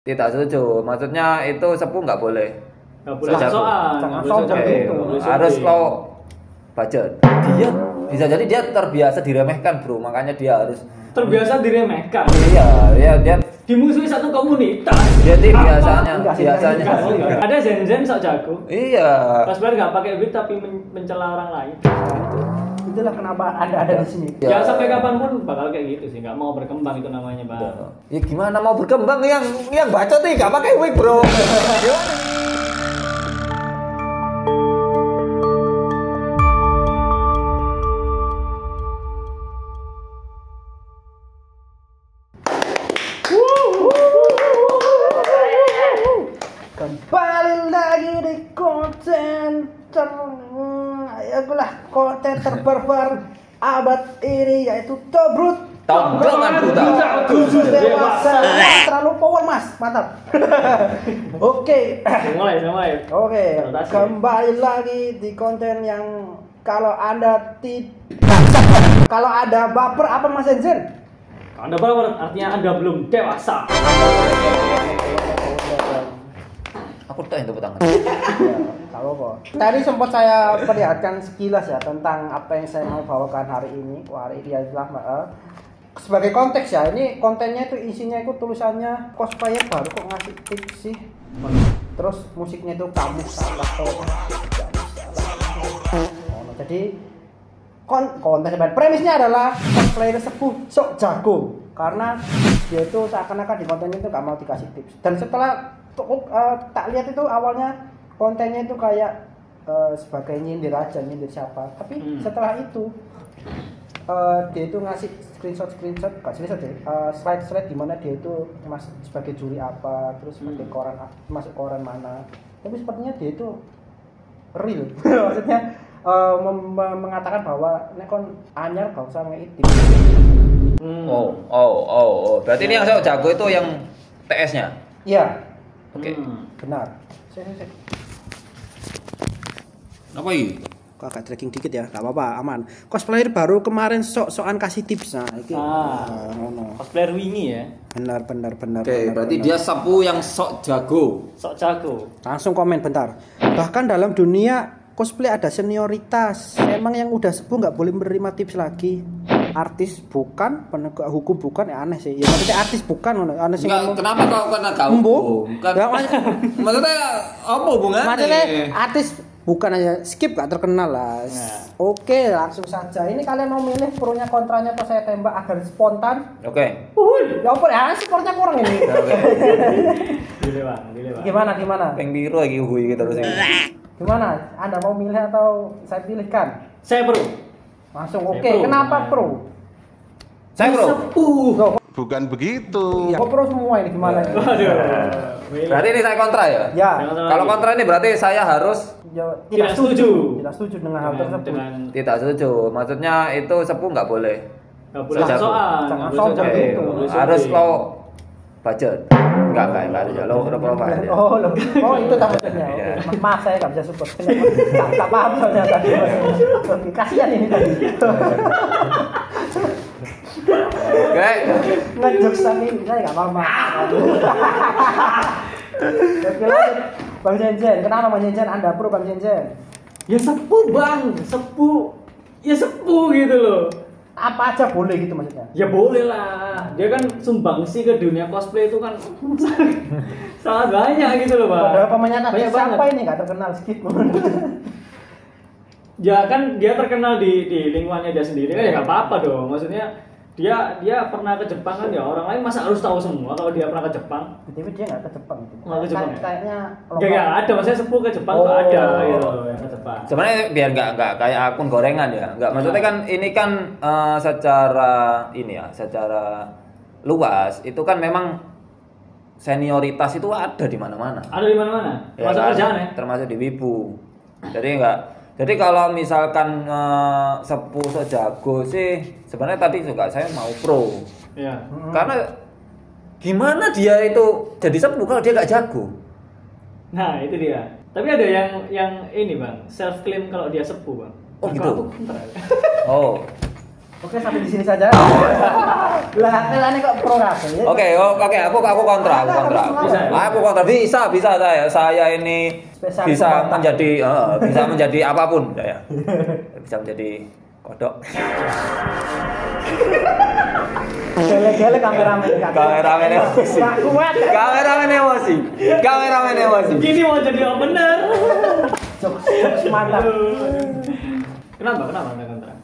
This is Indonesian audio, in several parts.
Tidak setuju. Maksudnya itu sepuh nggak boleh. Nggak boleh sok-sokan. Harus low budget. Dia bisa jadi dia terbiasa diremehkan, bro. Makanya dia harus terbiasa diremehkan. Iya, dia dimusuhi satu komunitas. Jadi biasanya ada zen sok jago. Iya. Cosplayer nggak pakai wig tapi mencela orang lain. Itulah kenapa ada di sini. Ya sampai kapanpun bakal kayak gitu sih, nggak mau berkembang itu namanya, Bang. Ya gimana mau berkembang yang bacot nih nggak pakai wig, bro. Kembali lagi di konten terbarbar abad ini, yaitu Tobrut Tongkrongan Buta khusus dewasa. Terlalu power, Mas, mantap. Oke, kembali lagi di konten yang kalau ada baper apa, Mas Enzen? Kalau Anda baper artinya Anda belum dewasa. Aku tuh yang tepuk tangan. Tahu kok. Tadi sempat saya perlihatkan sekilas ya tentang apa yang saya mau bawakan hari ini. Hari ini adalah sebagai konteks ya. Ini kontennya itu isinya itu tulisannya cosplayer baru kok ngasih tips sih. Terus musiknya itu kamu salah jadi konten premisnya adalah cosplayer sepuh sok jago karena dia itu seakan-akan di kontennya itu gak mau dikasih tips. Dan setelah tak lihat itu awalnya kontennya itu kayak sebagai nyindir siapa, tapi setelah itu dia itu ngasih slide di mana dia itu sebagai juri apa, terus sebagai koran masuk koran mana, tapi sepertinya dia itu real. Maksudnya mengatakan bahwa nekon anyar gak usah ngeitik. Berarti ini yang saya jago itu yang TS-nya. Iya. Oke. Benar. Apa ini? Kok agak tracking dikit ya, nggak apa-apa, aman. Cosplayer baru kemarin sok-sokan kasih tips, nah ini. Cosplayer wingi ya. Benar. Oke, berarti dia sepuh yang sok jago. Langsung komen bentar. Bahkan dalam dunia cosplay ada senioritas. Emang yang udah sepuh nggak boleh menerima tips lagi. Artis bukan, penegak hukum bukan, ya aneh sih. Ya maksudnya artis bukan, aneh sih. Kenapa kau kena kau? Maksudnya apa hubungannya? Maksudnya artis bukan aja, skip gak terkenal lah. Oke, langsung saja. Ini kalian mau milih pro-nya kontranya atau saya tembak agar spontan? Oke. Ya ampun, ya supportnya kurang ini. Gile bang. Gimana? Peng biru lagi hui gitu terus ini. Gimana? Anda mau milih atau saya pilihkan? Saya pro. Langsung oke. Kenapa pro? Saya pro. Sepuh. Bukan begitu. Ya, pro semua ini gimana? Berarti ini saya kontra ya? Ya. Kalau kontra ini berarti saya harus tidak setuju dengan hal tersebut. Tidak setuju. Maksudnya itu sepuh nggak boleh. Nggak boleh sok-sokan. Harus low budget. Enggak harus low profile. Oh itu maksudnya. Oke. Mas saya nggak bisa support. Tak paham soalnya tadi. Oke, kasihan ini tadi. Oke. Ngejokes tapi saya nggak apa-apa. Oke, lanjut. Bang Jenjen, kenapa Bang Jenjen? Anda pro Bang Jenjen? Ya sepuh bang, ya sepuh gitu loh. Apa aja boleh gitu maksudnya? Ya boleh lah. Dia kan sumbangsi ke dunia cosplay itu kan sangat banyak gitu loh bang. Padahal pemainnya tadi siapa ini nggak terkenal skip. Ya kan dia terkenal di lingkungannya dia sendiri kan ya nggak apa-apa dong. Maksudnya dia pernah ke Jepang kan ya, orang lain masa harus tahu semua kalau dia pernah ke Jepang. Tapi dia nggak ke Jepang gitu. Nggak ke Jepang. Kayaknya nggak ada, maksudnya sepuh ke Jepang tuh ada gitu yang ke Jepang. Sebenarnya biar nggak kayak akun gorengan ya, nggak maksudnya kan ini kan secara luas itu kan memang senioritas itu ada di mana-mana. Ada di mana-mana. Ya, termasuk kerjaan ya. Termasuk di Wibu. Jadi kalau misalkan sepuh sejago sih sebenarnya tadi juga saya mau pro. Iya. Karena gimana dia itu jadi sepuh kalau dia nggak jago? Nah itu dia. Tapi ada yang ini bang, self claim kalau dia sepuh bang. Oh gitu. Aku kontra. Oh. Oke, sampai di sini saja. Lah, kelane kok pro kabeh. Oke, aku kontra. Aku kontra. Bisa saya ini bisa menjadi apapun saya. Bisa menjadi kodok. Gele-gele kameramen. Kameramen emosi. Gini mau jadi yang bener. Jokes mantap. Kenapa Anda kontra?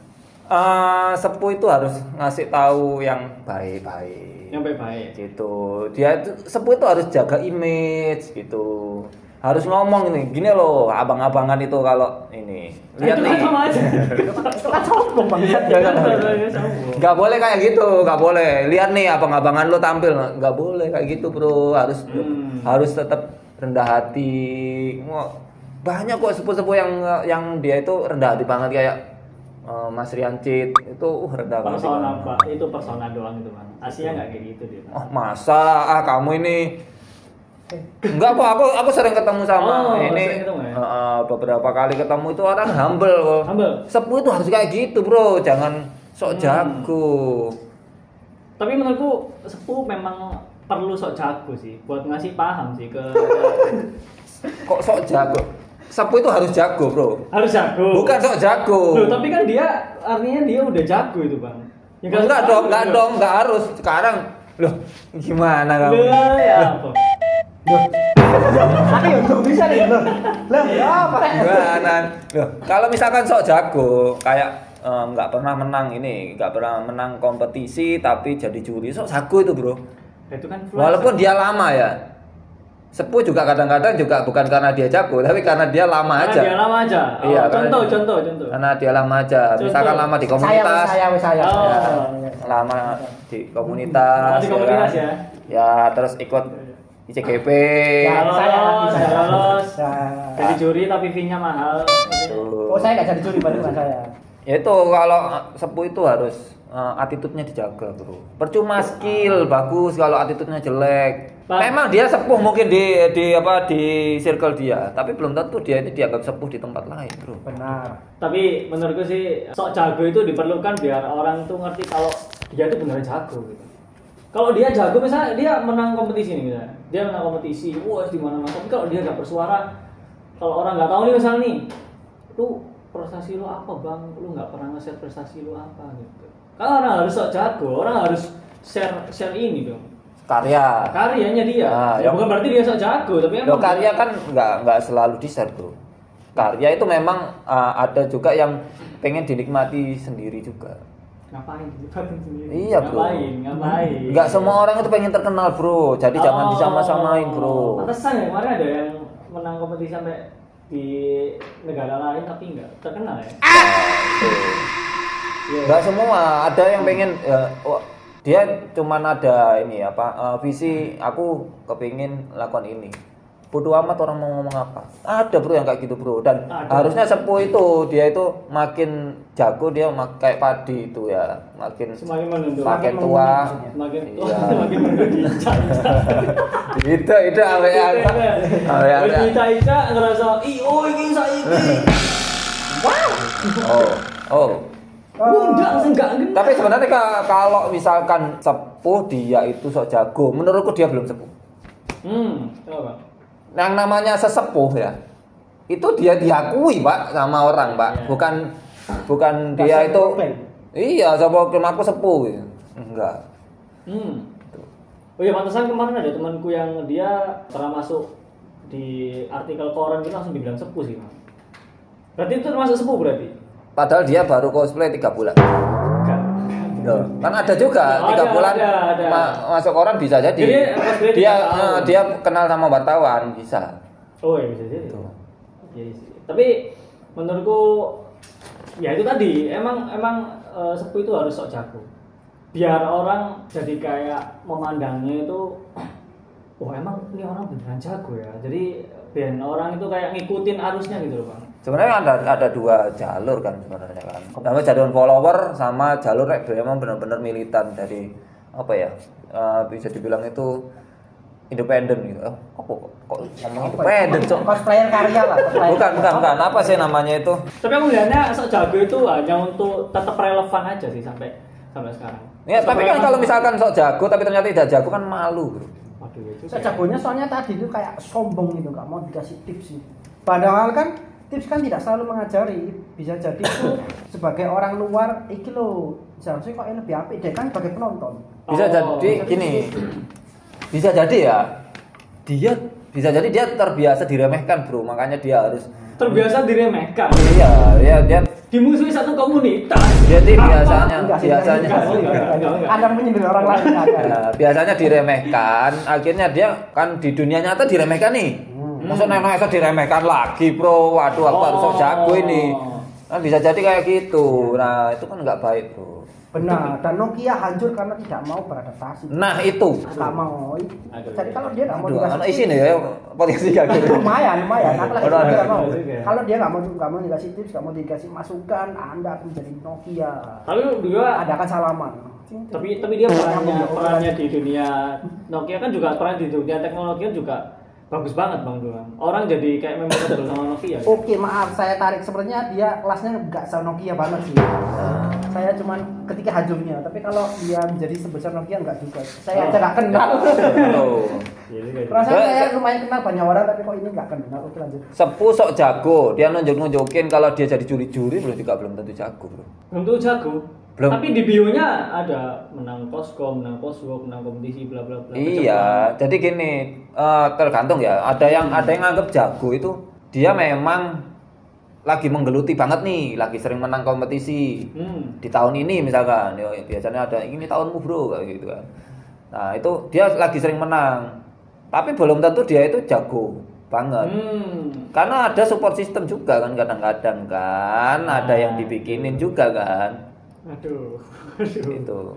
Sepuh itu harus ngasih tahu yang baik-baik. Yang baik-baik. Gitu. Dia itu sepuh itu harus jaga image gitu. Harus ngomong ini, gini loh, abang-abangan itu kalau ini. Lihat nih. Sama aja. Kan sombong Bang. Gak boleh kayak gitu, gak boleh. Lihat nih abang-abangan lo tampil, gak boleh kayak gitu bro. Harus tetap rendah hati. Banyak kok sepuh-sepuh yang dia itu rendah hati banget kayak Mas Riancit itu rendah banget. Persona Pak, itu persona doang itu Bang. Asia nggak kayak gitu dia. Oh masa kamu ini enggak kok aku sering ketemu sama ini ketemu, ya? Beberapa kali ketemu itu orang humble kok. Humble. Sepuh itu harus kayak gitu bro, jangan sok jago. Tapi menurutku sepuh memang perlu sok jago sih buat ngasih paham sih ke Kok sok jago? Sepuh itu harus jago bro. harus jago. Bukan sok jago. Loh, tapi kan dia artinya dia udah jago itu Bang. Ya, Enggak harus. Sekarang loh gimana kamu? Loh, ya apa? Tapi yo bisa nih loh. Lah, ya apa? Gimana? Loh, kalau misalkan sok jago kayak nggak pernah menang kompetisi tapi jadi juri, sok jago itu bro. Itu kan Walaupun dia lama ya. Sepuh juga kadang-kadang juga bukan karena dia jago, tapi karena dia lama aja. Dia lama aja. Oh, Iya, contoh. Karena dia lama aja. Misalkan lama di komunitas. Saya. Lama di komunitas. Di komunitas ya. Ya, terus ikut ICGP. Ya, saya lolos. Nah. Jadi juri tapi fee-nya mahal. Oh, saya enggak jadi juri padahal bukan saya. Ya itu kalau sepuh itu harus attitude-nya dijaga, bro. Percuma skill bagus kalau attitude-nya jelek. Memang dia sepuh mungkin di circle dia, tapi belum tentu dia itu dianggap sepuh di tempat lain, bro. Benar. Tapi menurutku sih sok jago itu diperlukan biar orang tuh ngerti kalau dia itu benar jago gitu. Kalau dia jago misalnya dia menang kompetisi nih misalnya. Dia menang kompetisi, wah di mana-mana. Tapi kalau dia nggak bersuara, kalau orang nggak tahu nih misalnya nih, lu prestasi lu apa bang? Lu nggak pernah nge-share prestasi lu apa gitu. Kalau orang harus sok jago, orang harus share ini dong. Karyanya dia. Ya, bukan berarti dia sok jago, tapi emang karya kan nggak selalu di-share, bro. Karya itu memang ada juga yang pengen dinikmati sendiri juga. Ngapain dinikmatin sendiri? Iya, bro. Ngapain? Nggak semua orang itu pengen terkenal, bro. Jadi jangan disama-samain, bro. Pantesan ya kemarin ada yang menang kompetisi sampai di negara lain tapi nggak terkenal ya. Nggak semua, ada yang pengen dia cuman ada ini visi aku kepingin lakukan ini. Bodoh amat orang mau ngomong apa. Ada bro yang kayak gitu bro, dan harusnya sepuh itu dia itu makin jago, dia kayak padi itu ya, makin tua, semakin itu Ica ngerasa ini saiki. Enggak. Tapi sebenarnya kalau misalkan sepuh dia itu sok jago, menurutku dia belum sepuh. Kenapa? Yang namanya sesepuh ya, itu dia diakui pak sama orang pak, bukan dia itu. Iya, coba aku sepuh gitu. Enggak. Oh iya, pantesan kemarin ada temanku yang dia pernah masuk di artikel koran gitu langsung dibilang sepuh sih. Berarti itu termasuk sepuh berarti? Padahal dia baru cosplay 3 bulan. Kan ada juga 3 bulan masuk koran bisa jadi. Dia kenal sama wartawan bisa. Oh iya bisa jadi. Iya sih. Tapi menurutku ya itu tadi emang sepuh itu harus sok jago. Biar orang jadi kayak memandangnya itu emang ini orang beneran jago ya. Jadi biar orang itu kayak ngikutin arusnya gitu loh, Bang. Sebenarnya ada 2 jalur kan sebenarnya kan. Pertama jalur follower sama jalur memang benar-benar militan dari bisa dibilang itu independen gitu. Kok ngomong independen, Cok? Cosplayer karya lah. Bukan. Apa sih namanya itu? Tapi aku melihatnya sok jago itu hanya untuk tetap relevan aja sih sampai sekarang. Ya, tapi kan kalau misalkan sok jago tapi ternyata tidak jago kan malu, Bro. Waduh, itu Jagonya soalnya tadi itu kayak sombong gitu, nggak mau dikasih tips sih. Padahal kan tips kan tidak selalu mengajari, bisa jadi itu sebagai orang luar, iki lo seharusnya kok lebih apik deh kan sebagai penonton. Bisa jadi gini. Bisa jadi ya. Dia terbiasa diremehkan, Bro. Makanya dia harus terbiasa diremehkan. Iya, dia Dimusuhi satu komunitas. jadi biasanya Enggak. Anda menyindir orang lain ya, biasanya diremehkan, akhirnya dia kan di dunia nyata diremehkan nih. Maksudnya nenek diremehkan lagi, Bro. Waduh, aku harus sok jago ini. Kan bisa jadi kayak gitu. Nah, itu kan nggak baik, Bro. Benar, dan Nokia hancur karena tidak mau beradaptasi. Nah, itu. Nggak mau. Jadi kalau dia nggak mau Aduh, dikasih anak isi nih ya, potensi gak gitu. lumayan. Aku lagi Udah, nggak mau. ada. Kalau dia nggak mau dikasih tips, nggak mau dikasih masukan, Anda akan menjadi Nokia. Tapi dia Adakan salaman. tapi dia perannya di dunia Nokia kan juga peran di dunia teknologi kan juga bagus banget Bang Duan. Orang jadi kayak memorable sama Nokia. Oke, maaf saya tarik, sebenarnya dia kelasnya nggak se Nokia banget sih. Saya cuman ketika hancurnya, tapi kalau dia menjadi sebesar Nokia nggak juga. Saya aja nggak kenal. Rasanya saya lumayan kenal banyak orang, tapi kok ini nggak kenal. Oke, lanjut. Sepuh sok jago, dia nunjukin kalau dia jadi juri-juri belum tentu jago, Bro. Belum tuh jago. Belum. Tapi di bio-nya ada menang Poskom, menang Poswok, menang kompetisi bla bla bla. Iya, jadi gini, tergantung ya. Ada yang anggap jago itu dia memang lagi menggeluti banget nih, lagi sering menang kompetisi. Di tahun ini misalkan, ya, biasanya ada ini tahunmu, Bro, kayak gitu kan. Nah, itu dia lagi sering menang. Tapi belum tentu dia itu jago banget. Karena ada support system juga kan kadang-kadang kan, ada yang dibikinin juga kan. Aduh. Itu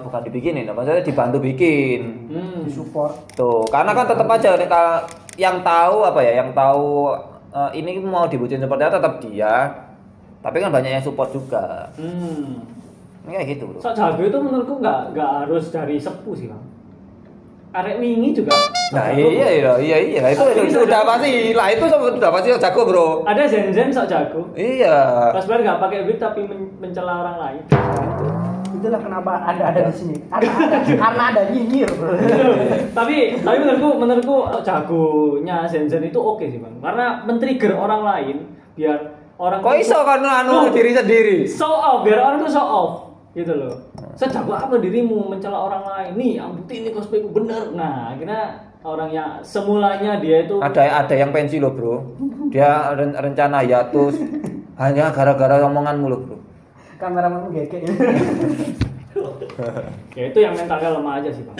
bukan dibikinin, maksudnya dibantu bikin, Disupport. tuh karena kan tetap aja yang tahu ini mau dibucin seperti apa tetap dia, tapi kan banyak yang support juga. Ini kayak gitu, Bro. Sok jago itu menurutku nggak harus dari sepuh sih Bang. Arek wingi juga. Nah iya itu udah pasti lah, itu sudah pasti jago, Bro. Ada zen sok jago. Iya. Pas bener nggak pakai wig tapi mencela orang lain. Itulah kenapa ada di sini. Karena ada nyinyir. tapi menurutku jagonya Zen itu oke sih Bang. Karena men-trigger orang lain biar orang Kok iso karena diri sendiri. Show off, biar orang tuh show off gitu loh. Sejago apa dirimu mencela orang lain? Nih, yang bukti ini cosplayku bener. Nah, akhirnya orang yang semulanya dia itu ada yang pensi loh, Bro. Dia rencana hiatus hanya gara-gara omonganmu loh, Bro. Kameramen gege. ya itu yang mentalnya lemah aja sih Bang.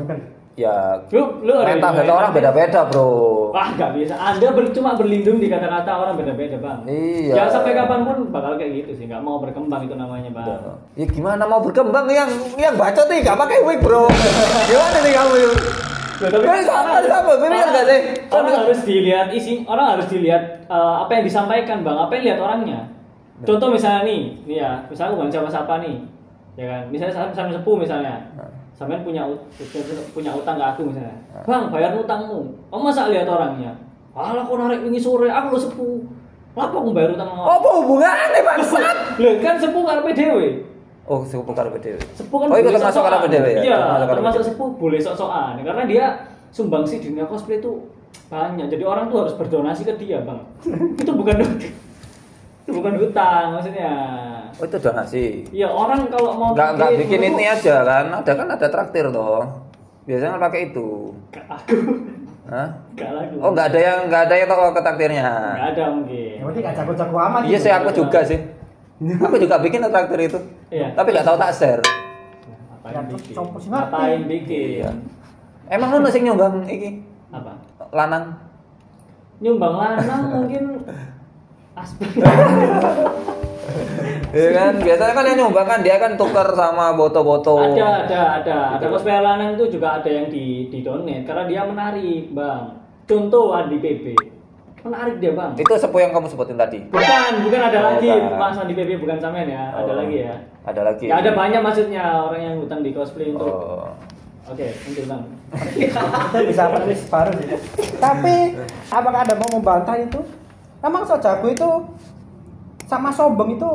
Bener. Ya, Lu mental orang beda-beda, Bro. Wah, nggak bisa. Anda cuma berlindung di kata-kata orang beda-beda, Bang. Iya. Ya sampai kapanpun bakal kayak gitu sih, nggak mau berkembang itu namanya, Bang. Ya gimana mau berkembang yang bacot nih nggak pakai wig, Bro. Gimana nih kamu? Loh, tapi Kan sama, bener nggak sih? Orang harus dilihat orang harus dilihat apa yang disampaikan, Bang. Apa yang lihat orangnya. Contoh misalnya nih ya, misalnya bukan siapa-siapa nih. Ya kan? Misalnya sama sepuh misalnya. Sampean punya utang ke aku misalnya. Bang, bayar utangmu. Kamu masa lihat orangnya? Alah kok narik wingi sore, aku lo sepuh. Apa aku bayar utang sama? Apa hubungannya, bangsat? Loh, kan sepuh karepe dhewe. Oh, sepuh karepe dhewe. Sepuh kan itu boleh termasuk sok-sokan. karepe dhewe ya? Iya, termasuk sepuh boleh sok-sokan. Karena dia sumbangsi di dunia cosplay itu banyak. Jadi orang tuh harus berdonasi ke dia, Bang. Itu bukan hutang maksudnya. Oh, itu donasi. Iya, orang kalau mau Enggak bikin ini aja kan. Ada traktir toh. Biasanya pakai itu. Gak aku. Hah? Gak lagu. Oh, enggak ada yang toko ke traktirnya. Gak ada mungkin. Ya berarti gak jago-jago amat. Iya sih, aku juga sih. Aku juga bikin traktir itu. Iya. Tapi enggak tahu tak share. Ngapain bikin? Coba sih, Ngapain ngerti. bikin? Iya. Emang lu sing nyumbang iki? Apa? Lanang. Nyumbang lanang mungkin aspek. Iya kan, biasanya kan yang nyumbang kan dia kan tuker sama boto-boto. Ada cosplayer lanang itu juga ada yang di donate karena dia menarik, Bang. Contoh Adi PB. Menarik dia, Bang. Itu sepuh yang kamu sebutin tadi. Bukan ada Oh, lagi. bukan. Mas Adi PB bukan sampean ya, ada Oh. lagi ya. Ada lagi. Ya ada banyak maksudnya orang yang hutang di cosplay untuk Oke, lanjut Bang. Itu bisa premis baru sih. Tapi apakah Anda mau membantah itu? Emang sok jago itu sama sombong itu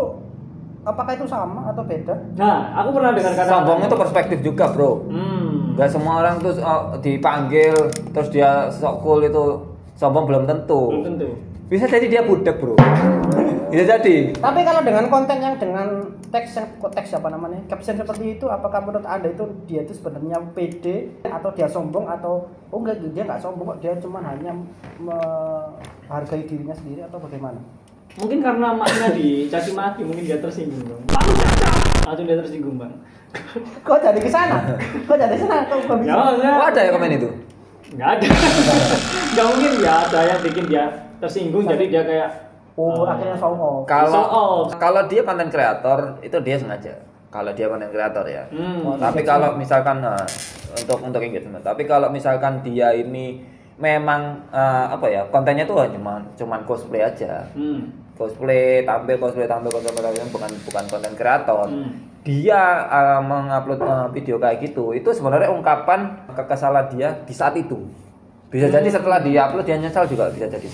apakah itu sama atau beda? Nah, aku pernah dengar kata Sombong itu perspektif juga, Bro. Gak semua orang tuh dipanggil terus dia sok cool itu sombong belum tentu. Belum tentu. Bisa jadi dia budak, Bro. Bisa jadi. Tapi kalau dengan konten yang dengan teks apa namanya? Caption seperti itu, apakah menurut Anda itu dia itu sebenarnya pede atau dia sombong atau oh enggak dia enggak sombong kok, dia cuma hanya menghargai dirinya sendiri atau bagaimana? Mungkin karena maknya dicaci maki, mungkin dia tersinggung, Bang. Langsung dia tersinggung, Bang. Kok jadi ke sana? Kok jadi ke sana? Kok bisa? Oh, ada ya komen itu? Enggak ada. Enggak mungkin ya ada yang bikin dia tersinggung jadi dia kayak akhirnya sombong. Kalau dia konten kreator itu dia sengaja. Kalau dia konten kreator ya. Tapi kalau misalkan untuk engagement. Tapi kalau misalkan dia ini memang apa ya kontennya tuh cuman cosplay aja. Cosplay tampil bukan konten kreator. Dia mengupload video kayak gitu itu sebenarnya ungkapan kekesalan dia di saat itu. Bisa jadi setelah dia upload dia nyesal juga bisa jadi.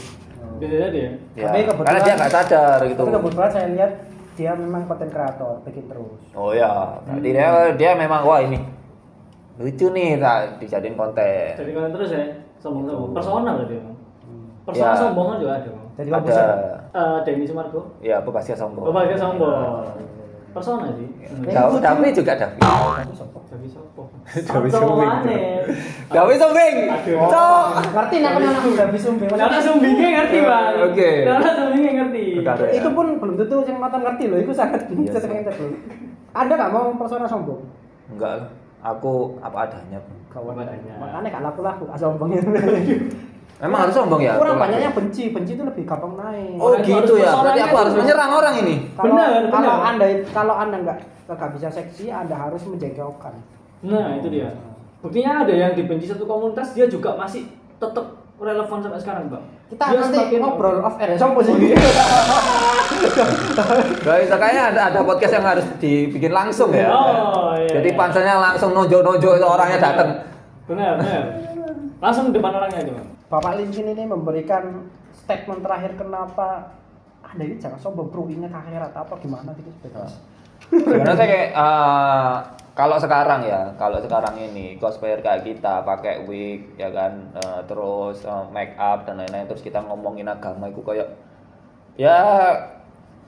Bisa jadi ya. Ya, karena dia nggak sadar gitu. Tapi kebetulan saya lihat dia memang konten kreator, bikin terus. Oh ya, jadi dia memang wah ini lucu nih, tak dijadiin konten. Jadi konten terus ya, sombong-sombong. Persona berarti emang. Persona Ya. sombongan juga ada. Bang. Jadi Ada, Denny Sumargo. ya Babasia sombong. Bapak sombong. Persona sih. Davi juga Davi. Tapi sopo. Davi sombong. aneh. Davi sombong. Aduh. Cok. Ngerti nak anak udah bisa sumbing. Karena sumbingnya ngerti, Bang. Oke. Karena sumbingnya ngerti. Udah ada ya? Itu pun belum tentu yang nonton ngerti loh. Itu sangat Iya, sering terus. Ada nggak mau persona sombong? Enggak, aku apa adanya. Kawan adanya. makanya gak laku-laku, gak sombongnya. Emang harus sombong ya? Kurang banyaknya benci itu lebih gampang naik. Oh Orang itu gitu harus ya. Berarti personanya aku harus itu. menyerang orang ini. Kalau Benar. kalau anda nggak bisa seksi, anda harus menjengkelkan. Nah, itu dia. Buktinya ada yang dibenci satu komunitas dia juga masih tetap relevan sampai sekarang, Bang. Kita Dia nanti semakin- ngobrol off air ya, sombong sih. Guys, kayaknya ada podcast yang harus dibikin langsung ya. Oh, iya. Jadi panselnya langsung nojo-nojo itu orangnya datang. Benar. Langsung depan orangnya aja, Bang. Bapak Linkin ini memberikan statement terakhir kenapa anda ini jangan sombong, bro, ingat akhirat apa gimana gitu bebas. Sebenarnya saya kayak kalau sekarang ini cosplayer kayak kita pakai wig ya kan, terus make up dan lain-lain, terus kita ngomongin agama itu kayak ya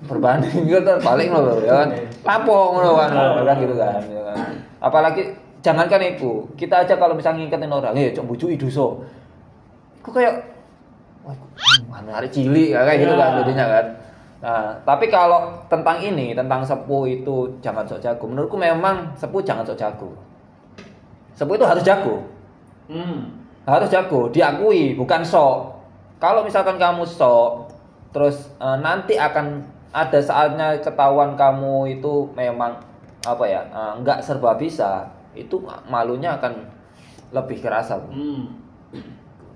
berbanding gitu balik loh ya kan, lapong loh kan gitu kan, ya kan. Apalagi jangankan itu, kita aja kalau misalnya ngingetin orang, coba bujuk iduso, kok kayak wah hari cilik kayak gitu kan jadinya kan. Nah, tapi kalau tentang sepuh itu jangan sok jago. Menurutku memang sepuh jangan sok jago. Sepuh itu harus jago. Harus jago, diakui, bukan sok. Kalau misalkan kamu sok, terus nanti akan ada saatnya ketahuan kamu itu memang apa ya, nggak serba bisa, itu malunya akan lebih kerasa.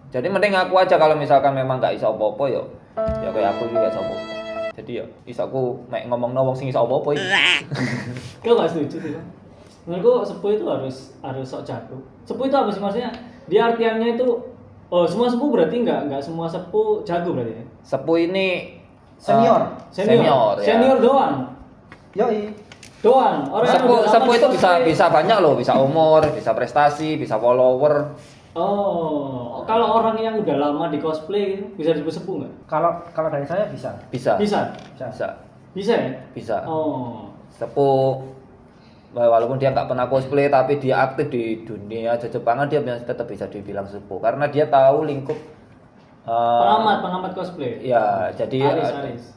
Jadi mending aku aja kalau misalkan memang nggak iso apa-apa ya kayak aku juga iso apa-apa. Jadi ya iso aku mek ngomongno wong sing iso apa-apa iki. Kau nggak setuju sih, Bang? Menurutku sepuh itu harus sok jago. Sepuh itu apa sih maksudnya? Dia artiannya itu semua sepuh berarti nggak semua sepuh jago berarti ya? Sepuh ini Senior ya. Senior doang. Yoi. Doang. Orang yang udah lama Sepuh di itu cosplay. bisa banyak loh, bisa umur, bisa prestasi, bisa follower. Oh, kalau orang yang udah lama di cosplay gitu, bisa disebut sepuh nggak? Kalau dari saya bisa. Bisa. Bisa. Bisa ya? Bisa. Oh. Sepuh walaupun dia nggak pernah cosplay tapi dia aktif di dunia Jepangan, dia tetap bisa dibilang sepuh karena dia tahu lingkup Pengamat cosplay. ya, jadi Aris.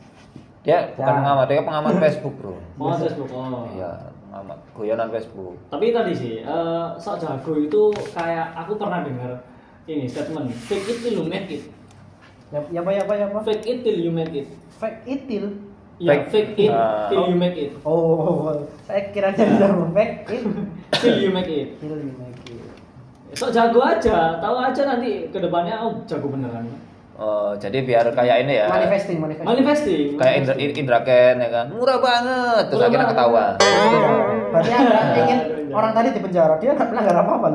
dia bukan pengamat, dia pengamat Facebook, Bro. Pengamat Facebook. Oh. Iya, pengamat guyonan Facebook. Tapi tadi sih, sok jago itu kayak aku pernah dengar ini statement, fake it till you make it. Ya apa? Fake it till you make it. Fake it till. Ya, fake it till you make it. Oh, saya kira bisa fake it Till you make it. till you make it. Sok jago aja, tahu aja nanti kedepannya jago beneran. Jadi biar kayak ini ya. Manifesting. Kayak Indra Ken ya kan. Murah banget terus Murah akhirnya banget. ketahuan. Berarti anda ingin orang tadi di penjara, dia nggak melanggar apa-apa.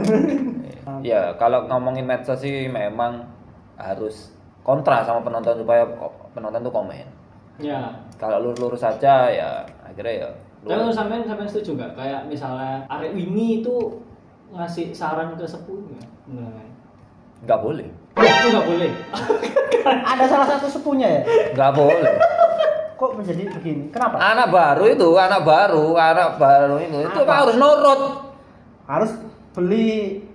Ya, kalau ngomongin medsos sih memang harus kontra sama penonton supaya penonton tuh komen. Ya. Kalau lurus saja ya akhirnya ya. Tapi sampean setuju nggak? Kayak misalnya Arek Wingi itu ngasih saran ke sepuh nggak? Nggak boleh. Itu nggak boleh. Ada salah satu sepunya ya? Nggak boleh. Kok menjadi begini? Kenapa? Anak baru itu itu harus nurut. Harus beli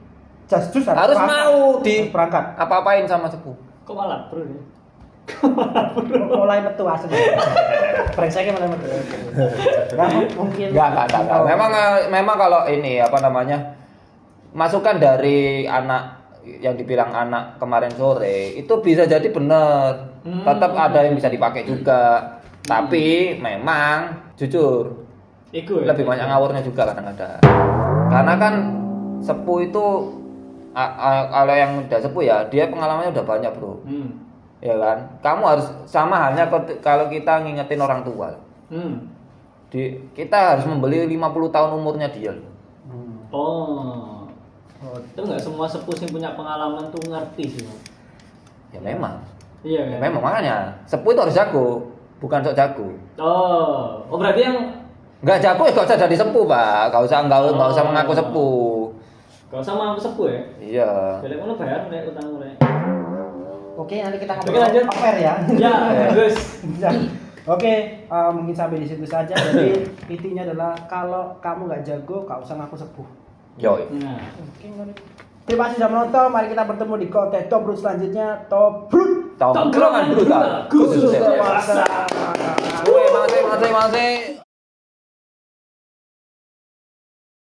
jas jus, Harus mau di berangkat. apa-apain sama sepuh. Kok malah bro ya? Mulai metu asli. Brengseknya mulai metu. Enggak mungkin. Enggak. Memang kalau ini apa namanya? Masukan dari anak yang dibilang anak kemarin sore itu bisa jadi benar. Tetap ada yang bisa dipakai juga. Tapi memang jujur Ego, lebih banyak ngawurnya juga kadang-kadang. Karena kan sepuh itu kalau yang udah sepuh ya dia pengalamannya udah banyak bro. Ya kan, kamu harus sama halnya kalau kita ngingetin orang tua. Kita harus membeli 50 tahun umurnya dia. Oh, itu nggak semua sepuh yang punya pengalaman tuh ngerti sih. Ya memang. Iya. Ya, memang makanya sepuh itu harus jago, bukan sok jago. Oh berarti yang nggak jago ya nggak usah jadi sepuh pak, nggak usah mengaku sepuh. Gak usah mengaku sepuh ya? Iya. Balik mana bayar nih utang nih. Oke, nanti kita Oke, lanjut. Offer ya. Ya, bagus. Oke, mungkin sampai di situ saja. Jadi intinya adalah kalau kamu nggak jago, nggak usah ngaku sepuh. Yoi. Nah, Terima kasih sudah menonton. Mari kita bertemu di konten Top Brut selanjutnya. Top Brut. Tongkrongan brutal. khusus Khusus. dewasa. Woi, masih.